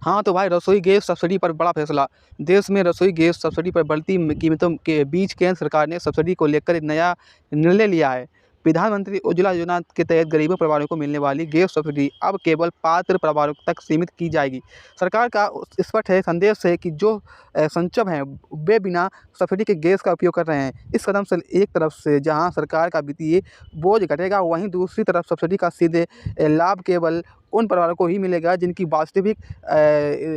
हाँ तो भाई, रसोई गैस सब्सिडी पर बड़ा फैसला। देश में रसोई गैस सब्सिडी पर बढ़ती कीमतों के बीच केंद्र सरकार ने सब्सिडी को लेकर एक नया निर्णय लिया है। प्रधानमंत्री उज्ज्वला योजना के तहत गरीबों परिवारों को मिलने वाली गैस सब्सिडी अब केवल पात्र परिवारों तक सीमित की जाएगी। सरकार का स्पष्ट संदेश है कि जो संक्षम हैं वे बिना सब्सिडी के गैस का उपयोग कर रहे हैं। इस कदम से एक तरफ से जहां सरकार का वित्तीय बोझ घटेगा, वहीं दूसरी तरफ सब्सिडी का सीधे लाभ केवल उन परिवारों को ही मिलेगा जिनकी वास्तविक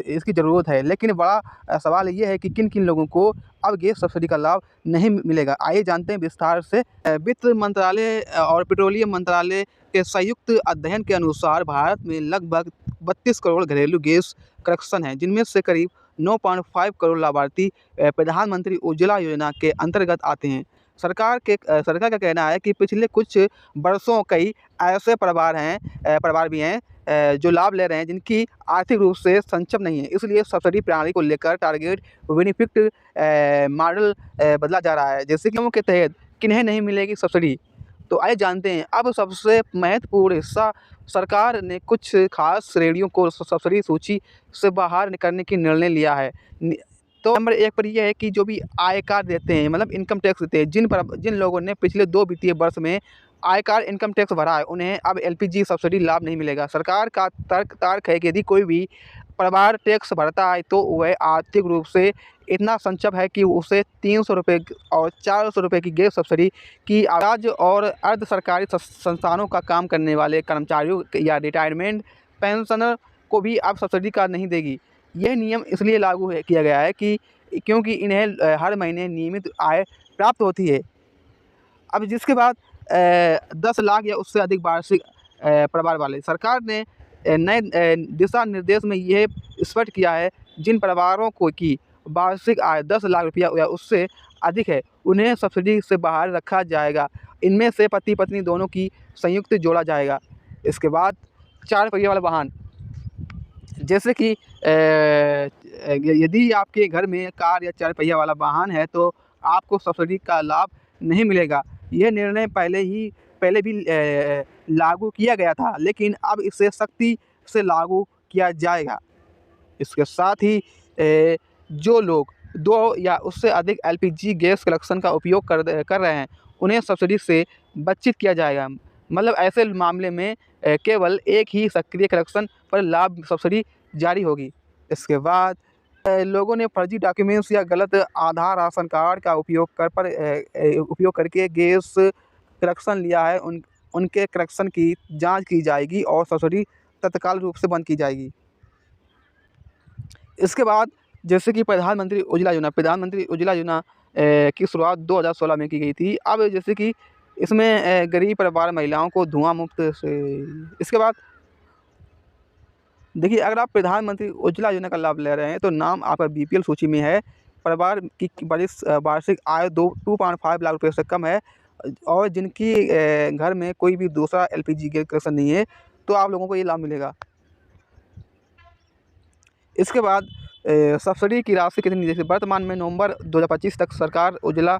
इसकी ज़रूरत है। लेकिन बड़ा सवाल ये है कि किन-किन लोगों को अब गैस सब्सिडी का लाभ नहीं मिलेगा। आइए जानते हैं विस्तार से। वित्त मंत्रालय और पेट्रोलियम मंत्रालय के संयुक्त अध्ययन के अनुसार भारत में लगभग 32 करोड़ घरेलू गैस कनेक्शन हैं, जिनमें से करीब 9.5 करोड़ लाभार्थी प्रधानमंत्री उज्ज्वला योजना के अंतर्गत आते हैं। सरकार का कहना है कि पिछले कुछ वर्षों कई ऐसे परिवार भी हैं जो लाभ ले रहे हैं जिनकी आर्थिक रूप से सक्षम नहीं है। इसलिए सब्सिडी प्रणाली को लेकर टारगेट बेनिफिट मॉडल बदला जा रहा है। जैसे कि के तहत किन्हें नहीं मिलेगी सब्सिडी, तो आइए जानते हैं। अब सबसे महत्वपूर्ण हिस्सा, सरकार ने कुछ खास श्रेणियों को सब्सिडी सूची से बाहर करने की निर्णय लिया है। तो नंबर 1 पर यह है कि जो भी आयकर देते हैं, मतलब इनकम टैक्स देते हैं, जिन लोगों ने पिछले 2 वित्तीय वर्ष में आयकर इनकम टैक्स भरा है, उन्हें अब एलपीजी सब्सिडी लाभ नहीं मिलेगा। सरकार का तर्क है कि यदि कोई भी परिवार टैक्स भरता है तो वह आर्थिक रूप से इतना सक्षम है कि उसे 300 रुपये और 400 रुपये की गैस सब्सिडी की राज्य और अर्ध सरकारी संस्थानों का काम करने वाले कर्मचारियों या रिटायरमेंट पेंशनर को भी अब सब्सिडी का नहीं देगी। यह नियम इसलिए लागू किया गया है कि क्योंकि इन्हें हर महीने नियमित आय प्राप्त होती है। अब जिसके बाद 10 लाख या उससे अधिक वार्षिक परिवार वाले, सरकार ने नए दिशा निर्देश में यह स्पष्ट किया है, जिन परिवारों की वार्षिक आय 10 लाख रुपया या उससे अधिक है, उन्हें सब्सिडी से बाहर रखा जाएगा। इनमें से पति पत्नी दोनों की संयुक्त जोड़ा जाएगा। इसके बाद 4 पहिया वाला वाहन, जैसे कि यदि आपके घर में कार या 4 पहिया वाला वाहन है तो आपको सब्सिडी का लाभ नहीं मिलेगा। यह निर्णय पहले भी लागू किया गया था, लेकिन अब इसे सख्ती से लागू किया जाएगा। इसके साथ ही जो लोग 2 या उससे अधिक एलपीजी गैस कनेक्शन का उपयोग कर रहे हैं, उन्हें सब्सिडी से वंचित किया जाएगा। मतलब ऐसे मामले में केवल एक ही सक्रिय कनेक्शन पर लाभ सब्सिडी जारी होगी। इसके बाद लोगों ने फर्जी डॉक्यूमेंट्स या गलत आधार राशन कार्ड का उपयोग करके गैस कनेक्शन लिया है, उनके कनेक्शन की जांच की जाएगी और सब्सिडी तत्काल रूप से बंद की जाएगी। इसके बाद जैसे कि प्रधानमंत्री उज्ज्वला योजना की शुरुआत 2016 में की गई थी। अब जैसे कि इसमें गरीब परिवार महिलाओं को धुआं मुक्त से। इसके बाद देखिए, अगर आप प्रधानमंत्री उज्ज्वला योजना का लाभ ले रहे हैं तो नाम आपका बीपीएल सूची में है, परिवार की वार्षिक आय 2.5 लाख रुपये से कम है और जिनकी घर में कोई भी दूसरा एलपीजी गैस कनेक्शन नहीं है, तो आप लोगों को ये लाभ मिलेगा। इसके बाद सब्सिडी की राशि कितनी, जैसे वर्तमान में नवंबर 2025 तक सरकार उज्ज्वला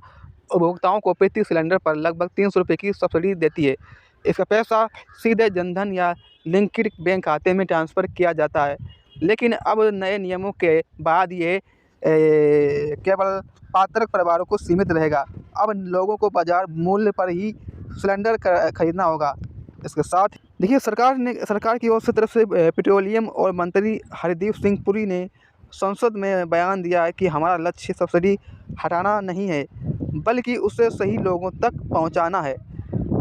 उपभोक्ताओं को प्रति सिलेंडर पर लगभग 300 रुपये की सब्सिडी देती है। इसका पैसा सीधे जनधन या लिंक्ड बैंक खाते में ट्रांसफ़र किया जाता है। लेकिन अब नए नियमों के बाद ये केवल पात्र परिवारों को सीमित रहेगा। अब लोगों को बाजार मूल्य पर ही सिलेंडर खरीदना होगा। इसके साथ देखिए, सरकार की ओर से तरफ से पेट्रोलियम और मंत्री हरदीप सिंह पुरी ने संसद में बयान दिया है कि हमारा लक्ष्य सब्सिडी हटाना नहीं है, बल्कि उसे सही लोगों तक पहुंचाना है।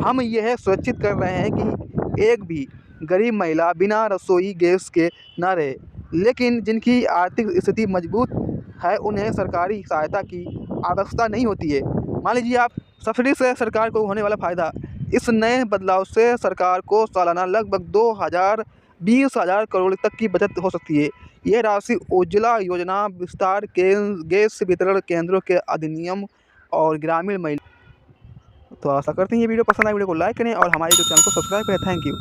हम यह सुनिश्चित कर रहे हैं कि एक भी गरीब महिला बिना रसोई गैस के न रहे, लेकिन जिनकी आर्थिक स्थिति मजबूत है उन्हें सरकारी सहायता की आवश्यकता नहीं होती है। मान लीजिए आप सब्सिडी से सरकार को होने वाला फ़ायदा, इस नए बदलाव से सरकार को सालाना लगभग 20,000 करोड़ तक की बचत हो सकती है। यह राशि उज्ज्वला योजना विस्तार गैस वितरण केंद्रों के अधिनियम और ग्रामीण महिला। तो आशा करते हैं ये वीडियो पसंद आए, वीडियो को लाइक करें और हमारे यूट्यूब चैनल को सब्सक्राइब करें। Thank you.